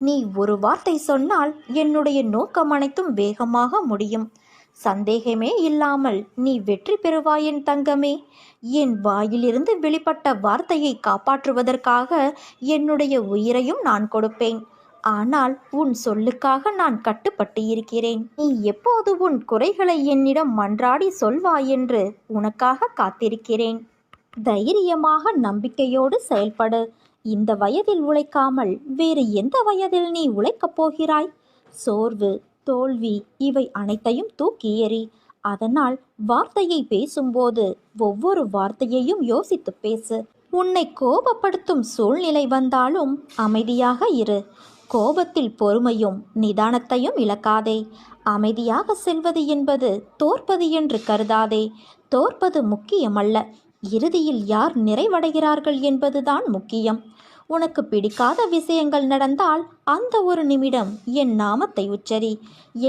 நீ ஒரு வார்த்தை சொன்னால் என்னுடைய நோக்கம் அனைத்தும் வேகமாக முடியும். சந்தேகமே இல்லாமல் நீ வெற்றி பெறுவாய் என் தங்கமே. என் வாயிலிருந்து வெளிப்பட்ட வார்த்தையை காப்பாற்றுவதற்காக என்னுடைய உயிரையும் நான் கொடுப்பேன். ஆனால் உன் சொல்லுக்காக நான் கட்டுப்பட்டு இருக்கிறேன். நீ எப்போது உன் குறைகளை என்னிடம் மன்றாடி சொல்வாய் என்று உனக்காக காத்திருக்கிறேன். தைரியமாக நம்பிக்கையோடு செயல்படு. இந்த வயதில் உழைக்காமல் வேறு எந்த வயதில் நீ உழைக்கப் போகிறாய்? சோர்வு, தோல்வி இவை அனைத்தையும் தூக்கி எறி. அதனால் வார்த்தையை பேசும்போது ஒவ்வொரு வார்த்தையையும் யோசித்து பேசு. உன்னை கோபப்படுத்தும் சூழ்நிலை வந்தாலும் அமைதியாக இரு. கோபத்தில் பொறுமையும் நிதானத்தையும் இழக்காதே. அமைதியாக செல்வது என்பது தோற்பது என்று கருதாதே. தோற்பது முக்கியமல்ல, இறுதியில் யார் நிறைவடைகிறார்கள் என்பதுதான் முக்கியம். உனக்கு பிடிக்காத விஷயங்கள் நடந்தால் அந்த ஒரு நிமிடம் என் நாமத்தை உச்சரி.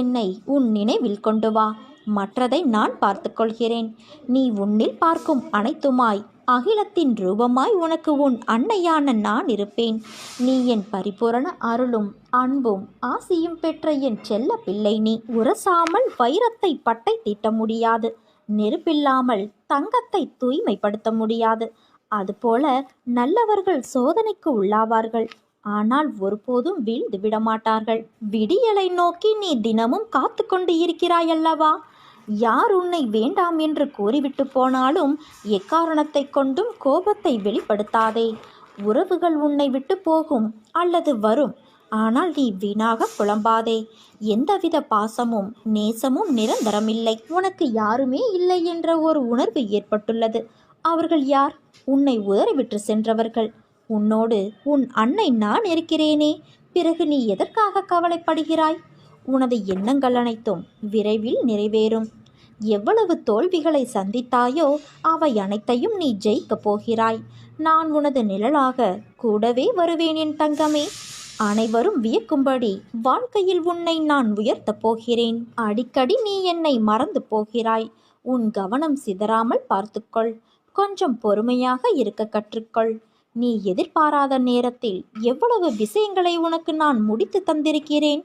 என்னை உன் நினைவில் கொண்டு வா. மற்றதை நான் பார்த்து கொள்கிறேன். நீ உன்னில் பார்க்கும் அனைத்துமாய் அகிலத்தின் ரூபமாய் உனக்கு உன் அன்னையான நான் இருப்பேன். நீ என் பரிபூரண அருளும் அன்பும் ஆசியும் பெற்ற என் செல்ல பிள்ளை. நீ உரசாமல் வைரத்தை பட்டை தீட்ட முடியாது. நெருப்பில்லாமல் தங்கத்தை தூய்மைப்படுத்த முடியாது. அதுபோல நல்லவர்கள் சோதனைக்கு உள்ளாவார்கள், ஆனால் ஒருபோதும் வீழ்ந்து விடமாட்டார்கள். விடியலை நோக்கி நீ தினமும் காத்து கொண்டு இருக்கிறாயல்லவா? யார் உன்னை வேண்டாம் என்று கூறிவிட்டு போனாலும் எக்காரணத்தை கொண்டும் கோபத்தை வெளிப்படுத்தாதே. உறவுகள் உன்னை விட்டு போகும் அல்லது வரும், ஆனால் நீ வீணாக குழம்பாதே. எந்தவித பாசமும் நேசமும் நிரந்தரமில்லை. உனக்கு யாருமே இல்லை என்ற ஒரு உணர்வு ஏற்பட்டுள்ளது. அவர்கள் யார்? உன்னை உதறிவிட்டு சென்றவர்கள். உன்னோடு உன் அன்னை நான் இருக்கிறேனே. பிறகு நீ எதற்காக கவலைப்படுகிறாய்? உனது எண்ணங்கள் அனைத்தும் விரைவில் நிறைவேறும். எவ்வளவு தோல்விகளை சந்தித்தாயோ அவை அனைத்தையும் நீ ஜெயிக்கப் போகிறாய். நான் உனது நிழலாக கூடவே வருவேன் என் தங்கமே. அனைவரும் வியக்கும்படி வாழ்க்கையில் உன்னை நான் உயர்த்தப் போகிறேன். அடிக்கடி நீ என்னை மறந்து போகிறாய். உன் கவனம் சிதறாமல் பார்த்துக்கொள். கொஞ்சம் பொறுமையாக இருக்க கற்றுக்கொள். நீ எதிர்பாராத நேரத்தில் எவ்வளவு விஷயங்களை உனக்கு நான் முடித்து தந்திருக்கிறேன்.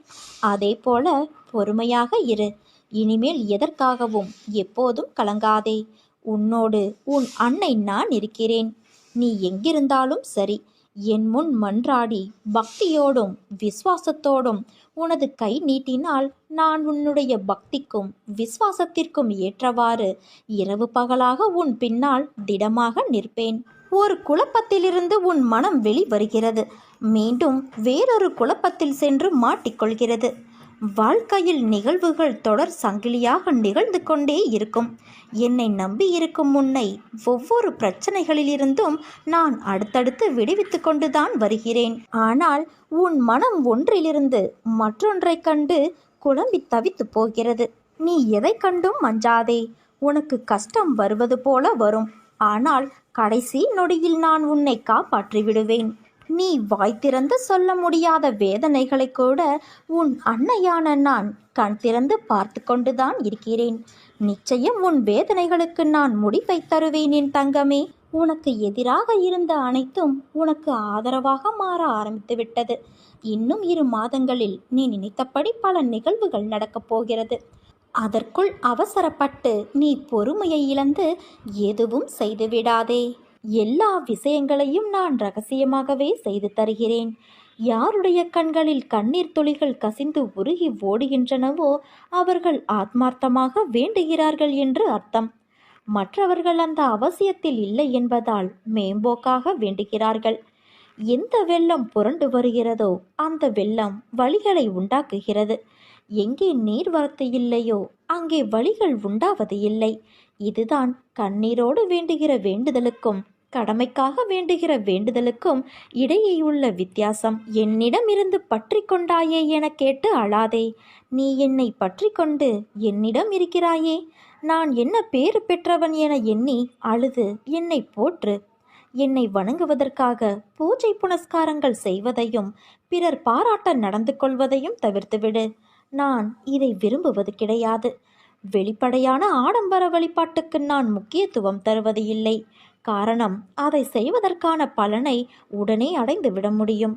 அதே போல பொறுமையாக இரு. இனிமேல் எதற்காகவும் எப்போதும் கலங்காதே. உன்னோடு உன் அன்னை நான் இருக்கிறேன். நீ எங்கிருந்தாலும் சரி, என் முன் மன்றாடி பக்தியோடும் விசுவாசத்தோடும் உனது கை நீட்டினால் நான் உன்னுடைய பக்திக்கும் விசுவாசத்திற்கும் ஏற்றவாறு இரவு பகலாக உன் பின்னால் திடமாக நிற்பேன். ஒரு குழப்பத்திலிருந்து உன் மனம் வெளிவருகிறது, மீண்டும் வேறொரு குழப்பத்தில் சென்று மாட்டிக்கொள்கிறது. வாழ்க்கையில் நிகழ்வுகள் தொடர் சங்கிலியாக நிகழ்ந்து கொண்டே இருக்கும். என்னை நம்பி இருக்கும் உன்னை ஒவ்வொரு பிரச்சனைகளிலிருந்தும் நான் அடுத்தடுத்து விடுவித்து கொண்டுதான் வருகிறேன். ஆனால் உன் மனம் ஒன்றிலிருந்து மற்றொன்றை கண்டு குழம்பி தவித்து போகிறது. நீ எதை கண்டும் அஞ்சாதே. உனக்கு கஷ்டம் வருவது போல வரும், ஆனால் கடைசி நொடியில் நான் உன்னை காப்பாற்றி விடுவேன். நீ வாய் திறந்து சொல்ல முடியாத வேதனைகளை கூட உன் அன்னையான நான் கண் திறந்து பார்த்து கொண்டுதான் இருக்கிறேன். நிச்சயம் உன் வேதனைகளுக்கு நான் முடிவை தருவேன் என் தங்கமே. உனக்கு எதிராக இருந்த அனைத்தும் உனக்கு ஆதரவாக மாற ஆரம்பித்து விட்டது. இன்னும் 2 மாதங்களில் நீ நினைத்தபடி பல நிகழ்வுகள் நடக்கப் போகிறது. அதற்குள் அவசரப்பட்டு நீ பொறுமையை இழந்து எதுவும் செய்துவிடாதே. எல்லா விஷயங்களையும் நான் ரகசியமாகவே செய்து தருகிறேன். யாருடைய கண்களில் கண்ணீர் துளிகள் கசிந்து உருகி ஓடுகின்றனவோ அவர்கள் ஆத்மார்த்தமாக வேண்டுகிறார்கள் என்று அர்த்தம். மற்றவர்கள் அந்த அவசியத்தில் இல்லை என்பதால் மேம்போக்காக வேண்டுகிறார்கள். எந்த வெள்ளம் புரண்டு வருகிறதோ அந்த வெள்ளம் வழிகளை உண்டாக்குகிறது. எங்கே நீர்வரத்து இல்லையோ அங்கே வழிகள் உண்டாவது இல்லை. இதுதான் கண்ணீரோடு வேண்டுகிற வேண்டுதலுக்கும் கடமைக்காக வேண்டுகிற வேண்டுதலுக்கும் இடையே உள்ள வித்தியாசம். என்னிடம் இருந்து பற்றி கொண்டாயே என கேட்டு அழாதே. நீ என்னை பற்றி கொண்டு என்னிடம் இருக்கிறாயே. நான் என்ன பேறு பெற்றவன் என எண்ணி அழுது என்னை போற்று. என்னை வணங்குவதற்காக பூஜை புனஸ்காரங்கள் செய்வதையும் பிறர் பாராட்ட நடந்து கொள்வதையும் தவிர்த்துவிடு. நான் இதை விரும்புவது கிடையாது. வெளிப்படையான ஆடம்பர வழிபாட்டுக்கு நான் முக்கியத்துவம் தருவது இல்லை. காரணம், அதை செய்வதற்கான பலனை உடனே அடைந்து விட முடியும்.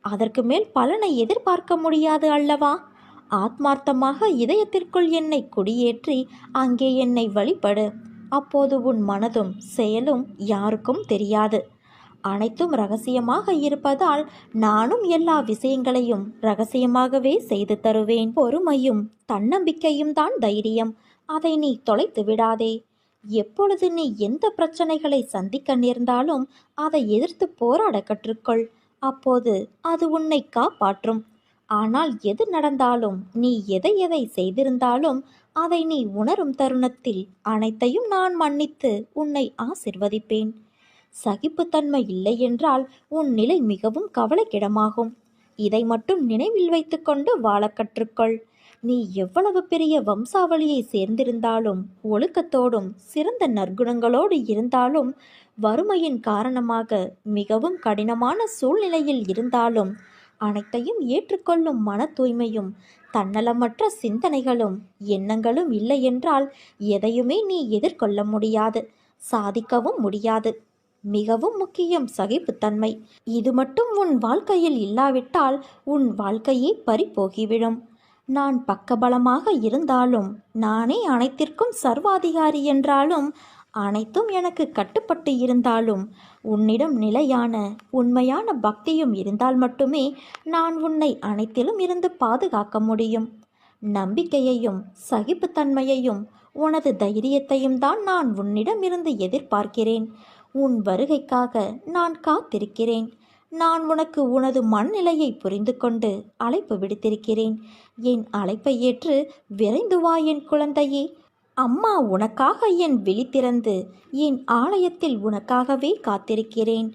அதற்கு மேல் பலனை எதிர்பார்க்க முடியாது அல்லவா? ஆத்மார்த்தமாக இதயத்திற்குள் என்னை குடியேற்றி அங்கே என்னை வழிபடு. அப்போது உன் மனதும் செயலும் யாருக்கும் தெரியாது. அனைத்தும் ரகசியமாக இருப்பதால் நானும் எல்லா விஷயங்களையும் ரகசியமாகவே செய்து தருவேன். பொறுமையும் தன்னம்பிக்கையும் தான் தைரியம். அதை நீ தொலைத்து விடாதே. எப்பொழுது நீ எந்த பிரச்சனைகளை சந்திக்க நேர்ந்தாலும் அதை எதிர்த்து போராட கற்றுக்கொள். அப்போது அது உன்னை காப்பாற்றும். ஆனால் எது நடந்தாலும், நீ எதை எதை செய்திருந்தாலும் அதை நீ உணரும் தருணத்தில் அனைத்தையும் நான் மன்னித்து உன்னை ஆசிர்வதிப்பேன். சகிப்புத்தன்மை இல்லை என்றால் உன் நிலை மிகவும் கவலைக்கிடமாகும். இதை மட்டும் நினைவில் வைத்துக்கொண்டு வாழ கற்றுக்கொள். நீ எவ்வளவு பெரிய வம்சாவளியை சேர்ந்திருந்தாலும், ஒழுக்கத்தோடும் சிறந்த நற்குணங்களோடு இருந்தாலும், வறுமையின் காரணமாக மிகவும் கடினமான சூழ்நிலையில் இருந்தாலும், அனைத்தையும் ஏற்றுக்கொள்ளும் மன தூய்மையும் தன்னலமற்ற சிந்தனைகளும் எண்ணங்களும் இல்லை என்றால் எதையுமே நீ எதிர்கொள்ள முடியாது, சாதிக்கவும் முடியாது. மிகவும் முக்கியம் சகிப்புத்தன்மை. இது மட்டும் உன் வாழ்க்கையில் இல்லாவிட்டால் உன் வாழ்க்கையே பறிபோகிவிடும். நான் பக்கபலமாக இருந்தாலும், நானே அனைத்திற்கும் சர்வாதிகாரி என்றாலும், அனைத்தும் எனக்கு கட்டுப்பட்டு இருந்தாலும், உன்னிடம் நிலையான உண்மையான பக்தியும் இருந்தால் மட்டுமே நான் உன்னை அனைத்திலும் இருந்து பாதுகாக்க முடியும். நம்பிக்கையையும் சகிப்புத்தன்மையையும் உனது தைரியத்தையும் தான் நான் உன்னிடம் இருந்து எதிர்பார்க்கிறேன். உன் வருகைக்காக நான் காத்திருக்கிறேன். நான் உனக்கு உனது மனநிலையை புரிந்து கொண்டு அழைப்பு விடுத்திருக்கிறேன். என் அழைப்பை ஏற்று விரைந்து வா என் குழந்தையே. அம்மா உனக்காக என் விழி திறந்து என் ஆலயத்தில் உனக்காகவே காத்திருக்கிறேன்.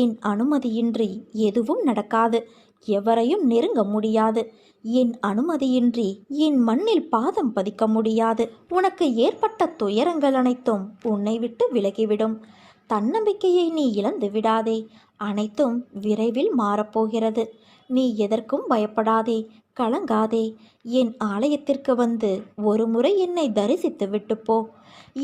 என் அனுமதியின்றி எதுவும் நடக்காது. எவரையும் நெருங்க முடியாது. என் அனுமதியின்றி என் மண்ணில் பாதம் பதிக்க முடியாது. உனக்கு ஏற்பட்ட துயரங்கள் அனைத்தும் உன்னை விட்டு விலகிவிடும். தன்னம்பிக்கையை நீ இழந்து விடாதே. அனைத்தும் விரைவில் மாறப்போகிறது. நீ எதற்கும் பயப்படாதே, கலங்காதே. என் ஆலயத்திற்கு வந்து ஒரு முறை என்னை தரிசித்து விட்டு போ.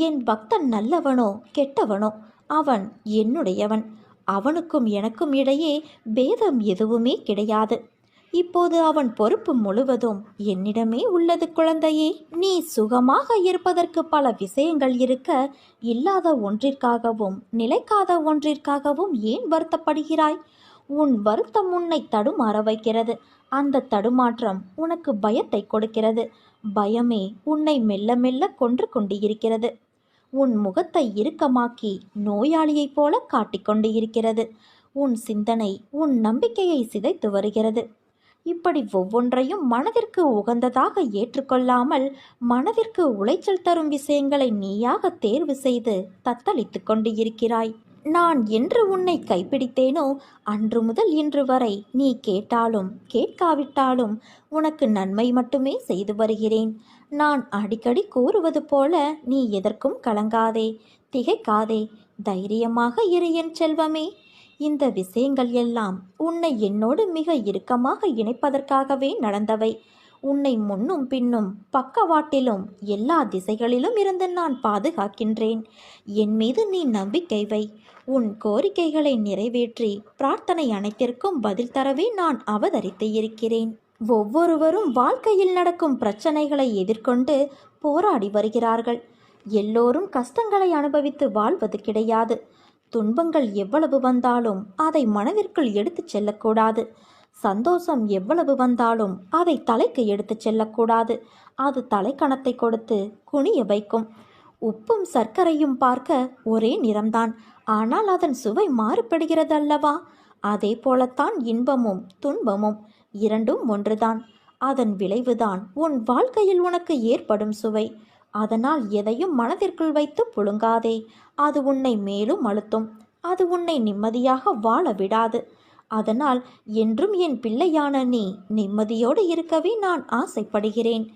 என் பக்தன் நல்லவனோ கெட்டவனோ அவன் என்னுடையவன். அவனுக்கும் எனக்கும் இடையே பேதம் எதுவுமே கிடையாது. இப்போது அவன் பொறுப்பு முழுவதும் என்னிடமே உள்ளது குழந்தையே. நீ சுகமாக இருப்பதற்கு பல விஷயங்கள் இருக்க, இல்லாத ஒன்றிற்காகவும் நிலைக்காத ஒன்றிற்காகவும் ஏன் வருத்தப்படுகிறாய்? உன் வருத்தம் உன்னை தடுமாற வைக்கிறது. அந்த தடுமாற்றம் உனக்கு பயத்தை கொடுக்கிறது. பயமே உன்னை மெல்ல மெல்ல கொன்று கொண்டு இருக்கிறது. உன் முகத்தை இறுக்கமாக்கி நோயாளியைப் போல காட்டிக்கொண்டு இருக்கிறது. உன் சிந்தனை உன் நம்பிக்கையை சிதைத்து வருகிறது. இப்படி ஒவ்வொன்றையும் மனதிற்கு உகந்ததாக ஏற்றுக்கொள்ளாமல் மனதிற்கு உளைச்சல் தரும் விஷயங்களை நீயாக தேர்வு செய்து தத்தளித்து கொண்டு இருக்கிறாய். நான் என்று உன்னை கைப்பிடித்தேனோ அன்று முதல் இன்று வரை நீ கேட்டாலும் கேட்காவிட்டாலும் உனக்கு நன்மை மட்டுமே செய்து வருகிறேன். நான் அடிக்கடி கூறுவது போல நீ எதற்கும் கலங்காதே, திகைக்காதே, தைரியமாக இரு என் செல்வமே. இந்த விஷயங்கள் எல்லாம் உன்னை என்னோடு மிக இறுக்கமாக இணைப்பதற்காகவே நடந்தவை. உன்னை முன்னும் பின்னும் பக்கவாட்டிலும் எல்லா திசைகளிலும் இருந்து நான் பாதுகாக்கின்றேன். என் மீது நீ நம்பிக்கை வை. உன் கோரிக்கைகளை நிறைவேற்றி பிரார்த்தனை அனைத்திற்கும் பதில் தரவே நான் அவதரித்து இருக்கிறேன். ஒவ்வொருவரும் வாழ்க்கையில் நடக்கும் பிரச்சனைகளை எதிர்கொண்டு போராடி வருகிறார்கள். எல்லோரும் கஷ்டங்களை அனுபவித்து வாழ்வது கிடையாது. துன்பங்கள் எவ்வளவு வந்தாலும் அதை மனதிற்குள் எடுத்துச் செல்லக்கூடாது. சந்தோஷம் எவ்வளவு வந்தாலும் அதை தலைக்கு எடுத்துச் செல்லக்கூடாது. அது தலைக்கணத்தை கொடுத்து குனிய வைக்கும். உப்பும் சர்க்கரையும் பார்க்க ஒரே நிறம்தான், ஆனால் அதன் சுவை மாறுபடுகிறது அல்லவா? அதே போலத்தான் இன்பமும் துன்பமும் இரண்டும் ஒன்றுதான். அதன் விளைவுதான் உன் வாழ்க்கையில் உனக்கு ஏற்படும் சுவை. அதனால் எதையும் மனதிற்குள் வைத்து புழுங்காதே. அது உன்னை மேலும் அழுத்தும். அது உன்னை நிம்மதியாக வாழ விடாது. அதனால் என்றும் என் பிள்ளையான நீ நிம்மதியோடு இருக்கவே நான் ஆசைப்படுகிறேன்.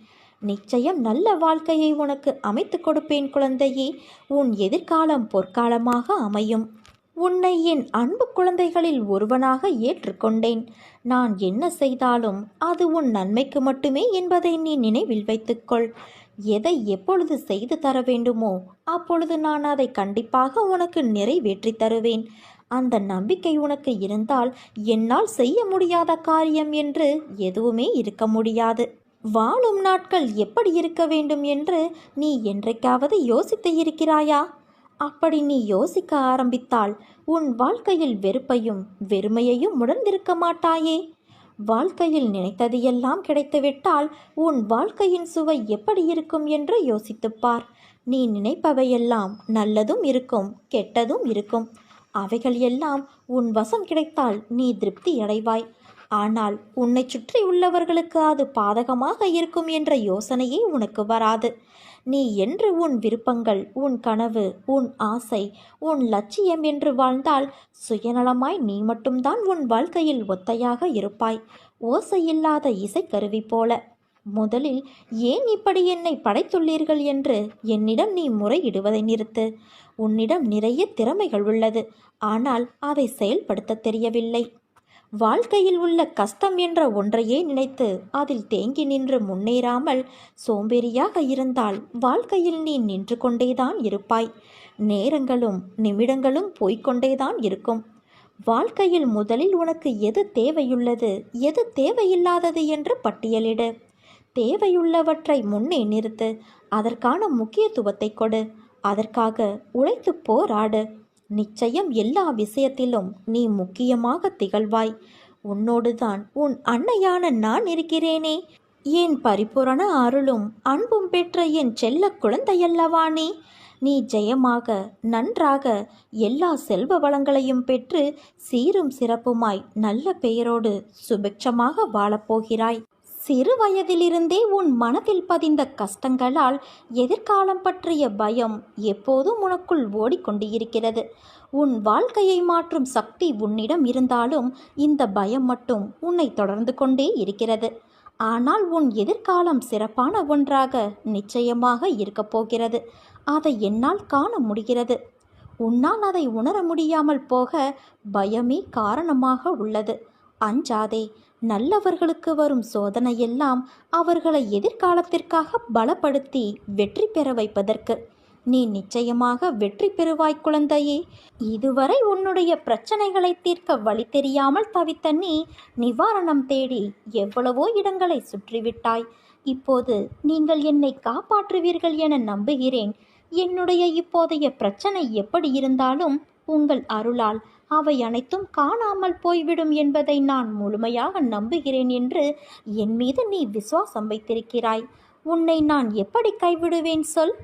நிச்சயம் நல்ல வாழ்க்கையை உனக்கு அமைத்து கொடுப்பேன் குழந்தையே. உன் எதிர்காலம் பொற்காலமாக அமையும். உன்னை என் அன்பு குழந்தைகளில் ஒருவனாக ஏற்றுக்கொண்டேன். நான் என்ன செய்தாலும் அது உன் நன்மைக்கு மட்டுமே என்பதை நீ நினைவில் வைத்துக்கொள். எதை எப்பொழுது செய்து தர வேண்டுமோ அப்பொழுது நான் அதை கண்டிப்பாக உனக்கு நிறைவேற்றி தருவேன். அந்த நம்பிக்கை உனக்கு இருந்தால் என்னால் செய்ய முடியாத காரியம் என்று எதுவுமே இருக்க முடியாது. வாழும் நாட்கள் எப்படி இருக்க வேண்டும் என்று நீ என்றைக்காவது யோசித்து இருக்கிறாயா? அப்படி நீ யோசிக்க ஆரம்பித்தால் உன் வாழ்க்கையில் வெறுப்பையும் வெறுமையையும் உணர்ந்திருக்க மாட்டாயே. வாழ்க்கையில் நினைத்தது எல்லாம் கிடைத்துவிட்டால் உன் வாழ்க்கையின் சுவை எப்படி இருக்கும் என்று யோசித்துப்பார். நீ நினைப்பவையெல்லாம் நல்லதும் இருக்கும், கெட்டதும் இருக்கும். அவைகள் எல்லாம் உன் வசம் கிடைத்தால் நீ திருப்தி அடைவாய். ஆனால் உன்னை சுற்றி உள்ளவர்களுக்கு அது பாதகமாக இருக்கும் என்ற யோசனையே உனக்கு வராது. நீ என்று உன் விருப்பங்கள், உன் கனவு, உன் ஆசை, உன் லட்சியம் என்று வாழ்ந்தால் சுயநலமாய் நீ மட்டும்தான் உன் வாழ்க்கையில் ஒத்தையாக இருப்பாய், ஓசையில்லாத இசைக்கருவி போல. முதலில் ஏன் இப்படி என்னை படைத்துள்ளீர்கள் என்று என்னிடம் நீ முறையிடுவதை நிறுத்து. உன்னிடம் நிறைய திறமைகள் உள்ளது, ஆனால் அதை செயல்படுத்த தெரியவில்லை. வாழ்க்கையில் உள்ள கஷ்டம் என்ற ஒன்றையே நினைத்து அதில் தேங்கி நின்று முன்னேறாமல் சோம்பேறியாக இருந்தால் வாழ்க்கையில் நீ நின்று கொண்டேதான் இருப்பாய். நேரங்களும் நிமிடங்களும் போய்கொண்டேதான் இருக்கும். வாழ்க்கையில் முதலில் உனக்கு எது தேவையுள்ளது, எது தேவையில்லாதது என்று பட்டியலிடு. தேவையுள்ளவற்றை முன்னே நிறுத்து. அதற்கான முக்கியத்துவத்தை கொடு. அதற்காக உழைத்து போராடு. நிச்சயம் எல்லா விஷயத்திலும் நீ முக்கியமாக திகழ்வாய். உன்னோடுதான் உன் அன்னையான நான் இருக்கிறேனே. என் பரிபூரண அருளும் அன்பும் பெற்ற என் செல்ல குழந்தையல்லவா நீ. நீ ஜெயமாக, நன்றாக, எல்லா செல்வ வளங்களையும் பெற்று சீரும் சிறப்புமாய் நல்ல பெயரோடு சுபிட்சமாக வாழப்போகிறாய். சிறு வயதிலிருந்தே உன் மனதில் பதிந்த கஷ்டங்களால் எதிர்காலம் பற்றிய பயம் எப்போதும் உனக்குள் ஓடிக்கொண்டு இருக்கிறது. உன் வாழ்க்கையை மாற்றும் சக்தி உன்னிடம் இருந்தாலும் இந்த பயம் மட்டும் உன்னை தொடர்ந்து கொண்டே இருக்கிறது. ஆனால் உன் எதிர்காலம் சிறப்பான ஒன்றாக நிச்சயமாக இருக்கப் போகிறது. அதை என்னால் காண முடிகிறது. உன்னால் அதை உணர முடியாமல் போக பயமே காரணமாக உள்ளது. அஞ்சாதே. நல்லவர்களுக்கு வரும் சோதனையெல்லாம் அவர்களை எதிர்காலத்திற்காக பலப்படுத்தி வெற்றி பெற வைப்பதற்கு. நீ நிச்சயமாக வெற்றி பெறுவாய் குழந்தையே. இதுவரை உன்னுடைய பிரச்சனைகளை தீர்க்க வழி தெரியாமல் தவித்த நீ நிவாரணம் தேடி எவ்வளவோ இடங்களை சுற்றிவிட்டாய். இப்போது நீங்கள் என்னை காப்பாற்றுவீர்கள் என நம்புகிறேன். என்னுடைய இப்போதைய பிரச்சனை எப்படி இருந்தாலும் உங்கள் அருளால் அவை அனைத்தும் காணாமல் போய்விடும் என்பதை நான் முழுமையாக நம்புகிறேன் என்று என் மீது நீ விசுவாசம் வைத்திருக்கிறாய். உன்னை நான் எப்படி கைவிடுவேன் சொல்?